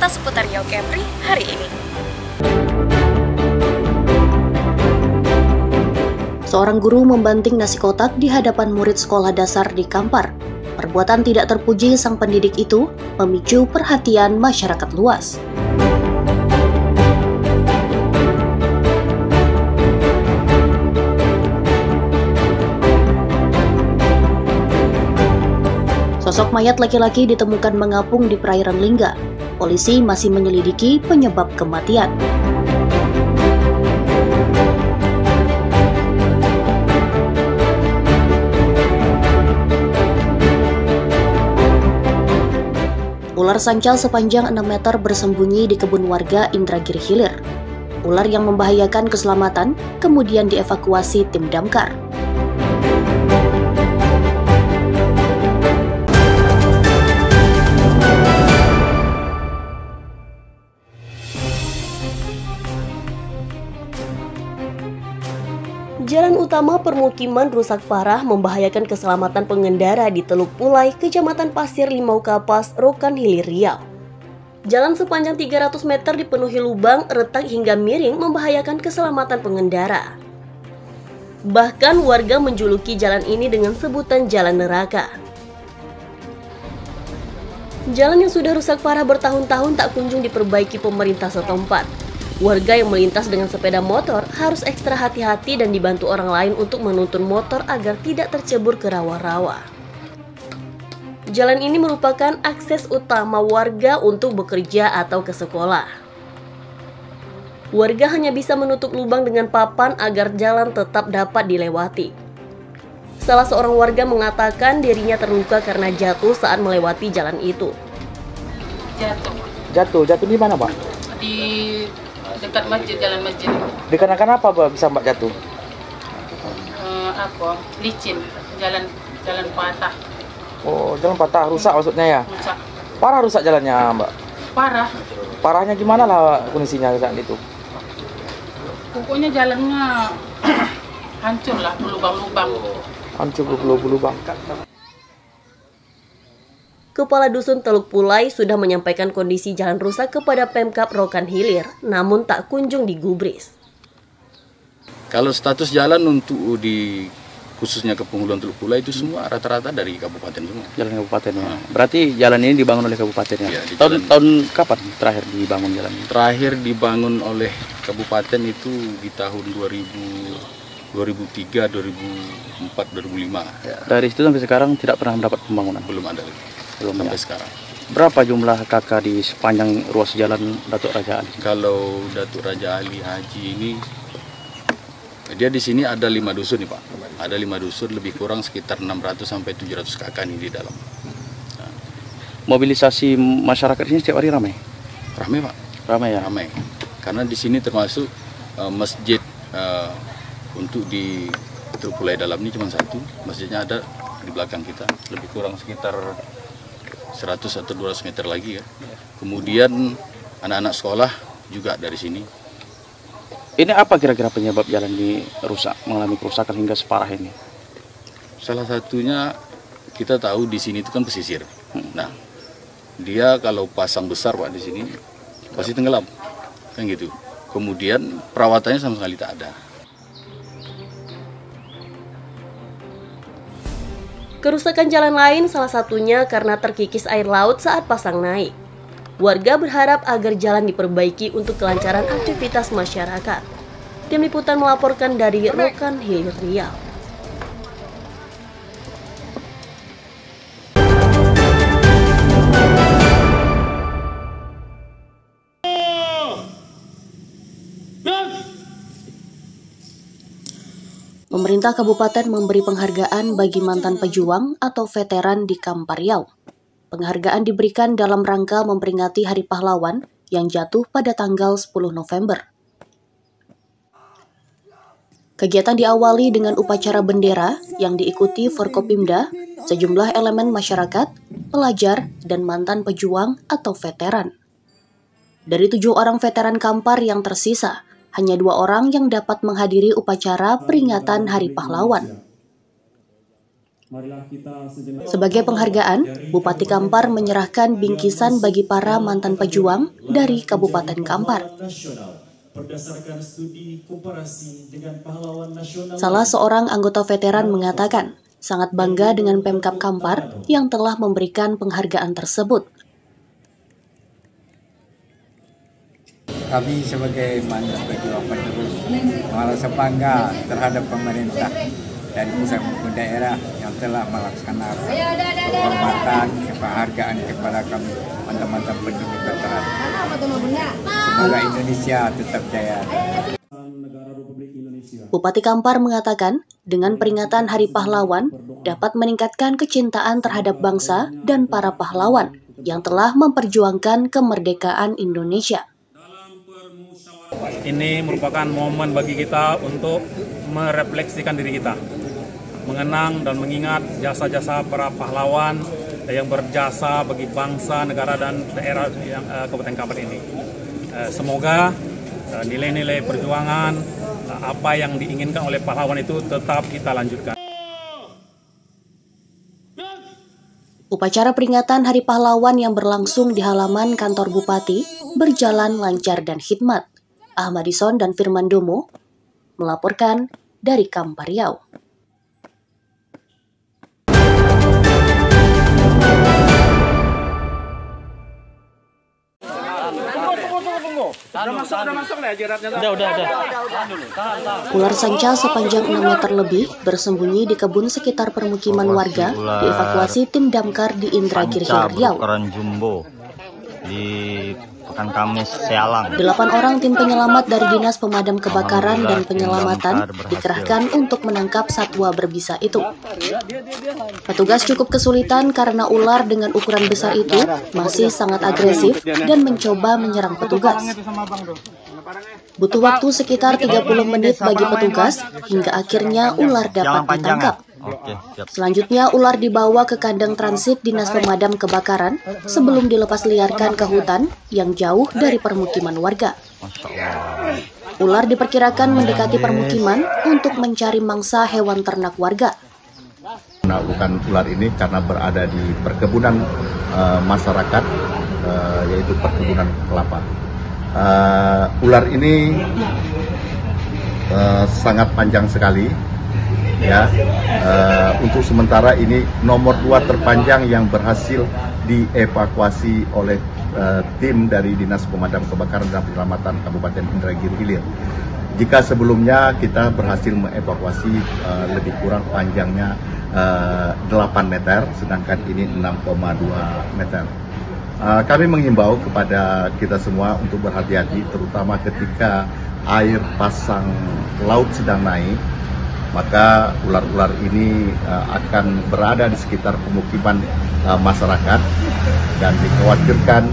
fakta seputar Riau Kepri hari ini. Seorang guru membanting nasi kotak di hadapan murid sekolah dasar di Kampar. Perbuatan tidak terpuji sang pendidik itu memicu perhatian masyarakat luas. Sosok mayat laki-laki ditemukan mengapung di perairan Lingga. Polisi masih menyelidiki penyebab kematian. Ular sanca sepanjang 6 meter bersembunyi di kebun warga Indragiri Hilir. Ular yang membahayakan keselamatan kemudian dievakuasi tim damkar. Jalan utama permukiman rusak parah membahayakan keselamatan pengendara di Teluk Pulai, Kecamatan Pasir Limau Kapas, Rokan Hilir, Riau. Jalan sepanjang 300 meter dipenuhi lubang, retak hingga miring membahayakan keselamatan pengendara. Bahkan warga menjuluki jalan ini dengan sebutan jalan neraka. Jalan yang sudah rusak parah bertahun-tahun tak kunjung diperbaiki pemerintah setempat. Warga yang melintas dengan sepeda motor harus ekstra hati-hati dan dibantu orang lain untuk menuntun motor agar tidak tercebur ke rawa-rawa. Jalan ini merupakan akses utama warga untuk bekerja atau ke sekolah. Warga hanya bisa menutup lubang dengan papan agar jalan tetap dapat dilewati. Salah seorang warga mengatakan dirinya terluka karena jatuh saat melewati jalan itu. Jatuh di mana, Pak? Di dekat masjid, jalan masjid. Dikarenakan apa, Mbak, bisa Mbak jatuh? Licin, jalan patah. Oh, jalan patah, rusak maksudnya ya? Rusak. Parah rusak jalannya, Mbak? Parah. Parahnya gimana lah kondisinya saat itu? Pokoknya jalannya hancur lah, berlubang-lubang. Hancur berlubang. Kepala Dusun Teluk Pulai sudah menyampaikan kondisi jalan rusak kepada Pemkab Rokan Hilir, namun tak kunjung digubris. Kalau status jalan untuk khususnya ke penghuluan Teluk Pulai itu semua rata-rata dari kabupaten semua. Jalan kabupaten ya. Berarti jalan ini dibangun oleh kabupaten ya? Ya, tahun kapan terakhir dibangun jalan ini? Terakhir dibangun oleh kabupaten itu di tahun 2003, 2004, 2005. Ya. Dari situ sampai sekarang tidak pernah mendapat pembangunan? Belum ada lagi. Sampai sekarang. Berapa jumlah KK di sepanjang ruas jalan Datuk Raja Ali? Kalau Datuk Raja Ali Haji ini, dia di sini ada 5 dusun nih Pak. Ada 5 dusun, lebih kurang sekitar 600 sampai 700 KK nih di dalam. Nah. Mobilisasi masyarakat ini setiap hari ramai? Ramai Pak. Ramai ya? Ramai. Karena di sini termasuk masjid untuk di Teluk Pulai dalam ini cuma satu. Masjidnya ada di belakang kita, lebih kurang sekitar 100 atau 200 meter lagi ya. Kemudian anak-anak sekolah juga dari sini. Ini apa kira-kira penyebab jalan ini rusak, mengalami kerusakan hingga separah ini? Salah satunya kita tahu di sini itu kan pesisir. Nah, dia kalau pasang besar Pak di sini pasti tenggelam, kan gitu. Kemudian perawatannya sama sekali tak ada. Kerusakan jalan lain salah satunya karena terkikis air laut saat pasang naik. Warga berharap agar jalan diperbaiki untuk kelancaran aktivitas masyarakat. Tim Liputan melaporkan dari Rokan Hilir, Riau. Pemerintah kabupaten memberi penghargaan bagi mantan pejuang atau veteran di Kampar Riau. Penghargaan diberikan dalam rangka memperingati Hari Pahlawan yang jatuh pada tanggal 10 November. Kegiatan diawali dengan upacara bendera yang diikuti Forkopimda, sejumlah elemen masyarakat, pelajar, dan mantan pejuang atau veteran. Dari 7 orang veteran Kampar yang tersisa, hanya 2 orang yang dapat menghadiri upacara peringatan Hari Pahlawan. Sebagai penghargaan, Bupati Kampar menyerahkan bingkisan bagi para mantan pejuang dari Kabupaten Kampar. Salah seorang anggota veteran mengatakan sangat bangga dengan Pemkab Kampar yang telah memberikan penghargaan tersebut. Kami sebagai mantan pejuang penerus merasa bangga terhadap pemerintah dan pusat maupun daerah yang telah melaksanakan penghormatan, penghargaan kepada kami mantan-mantan pejuang veteran. Semoga Indonesia tetap jaya. Bupati Kampar mengatakan, dengan peringatan Hari Pahlawan dapat meningkatkan kecintaan terhadap bangsa dan para pahlawan yang telah memperjuangkan kemerdekaan Indonesia. Ini merupakan momen bagi kita untuk merefleksikan diri kita, mengenang dan mengingat jasa-jasa para pahlawan yang berjasa bagi bangsa, negara, dan daerah yang Kabupaten Kampar ini. Semoga nilai-nilai perjuangan, apa yang diinginkan oleh pahlawan itu tetap kita lanjutkan. Upacara peringatan Hari Pahlawan yang berlangsung di halaman kantor Bupati berjalan lancar dan hikmat. Ahmadison dan Firman Domo melaporkan dari Kampar Riau. Ular sanca sepanjang 6 meter lebih bersembunyi di kebun sekitar permukiman warga dievakuasi tim damkar di Indragiri Riau. Di Pekan Kamis Sialang. 8 orang tim penyelamat dari Dinas Pemadam Kebakaran dan Penyelamatan dikerahkan untuk menangkap satwa berbisa itu. Petugas cukup kesulitan karena ular dengan ukuran besar itu masih sangat agresif dan mencoba menyerang petugas. Butuh waktu sekitar 30 menit bagi petugas hingga akhirnya ular dapat ditangkap. Selanjutnya ular dibawa ke kandang transit Dinas Pemadam Kebakaran sebelum dilepas liarkan ke hutan yang jauh dari permukiman warga. Ular diperkirakan mendekati permukiman untuk mencari mangsa hewan ternak warga. Menaklukkan ular ini karena berada di perkebunan masyarakat, yaitu perkebunan kelapa. Ular ini sangat panjang sekali. Ya, untuk sementara ini nomor 2 terpanjang yang berhasil dievakuasi oleh tim dari Dinas Pemadam Kebakaran dan Penyelamatan Kabupaten Indragiri Hilir. Jika sebelumnya kita berhasil mengevakuasi lebih kurang panjangnya 8 meter, sedangkan ini 6,2 meter. Kami menghimbau kepada kita semua untuk berhati-hati, terutama ketika air pasang laut sedang naik. Maka ular-ular ini akan berada di sekitar pemukiman masyarakat dan dikhawatirkan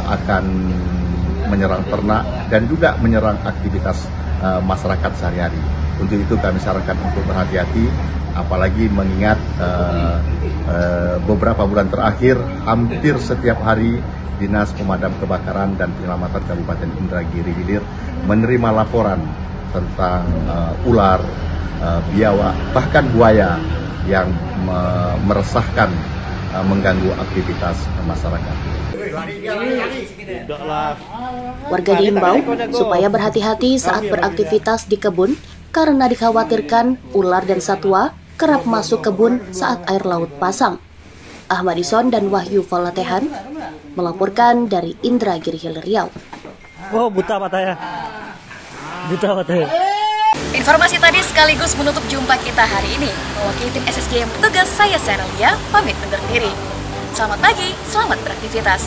akan menyerang ternak dan juga menyerang aktivitas masyarakat sehari-hari. Untuk itu kami sarankan untuk berhati-hati, apalagi mengingat beberapa bulan terakhir hampir setiap hari Dinas Pemadam Kebakaran dan Penyelamatan Kabupaten Indragiri Hilir menerima laporan tentang ular, biawak, bahkan buaya yang meresahkan, mengganggu aktivitas masyarakat. Warga diimbau supaya berhati-hati saat beraktivitas di kebun karena dikhawatirkan ular dan satwa kerap masuk kebun saat air laut pasang. Ahmadison dan Wahyu Falatehan melaporkan dari Indragiri Hilir Riau. Oh, buta matanya. Buta matanya. Informasi tadi sekaligus menutup jumpa kita hari ini. Mewakili tim SSG yang bertugas, saya Serelia, pamit undur diri. Selamat pagi, selamat beraktivitas.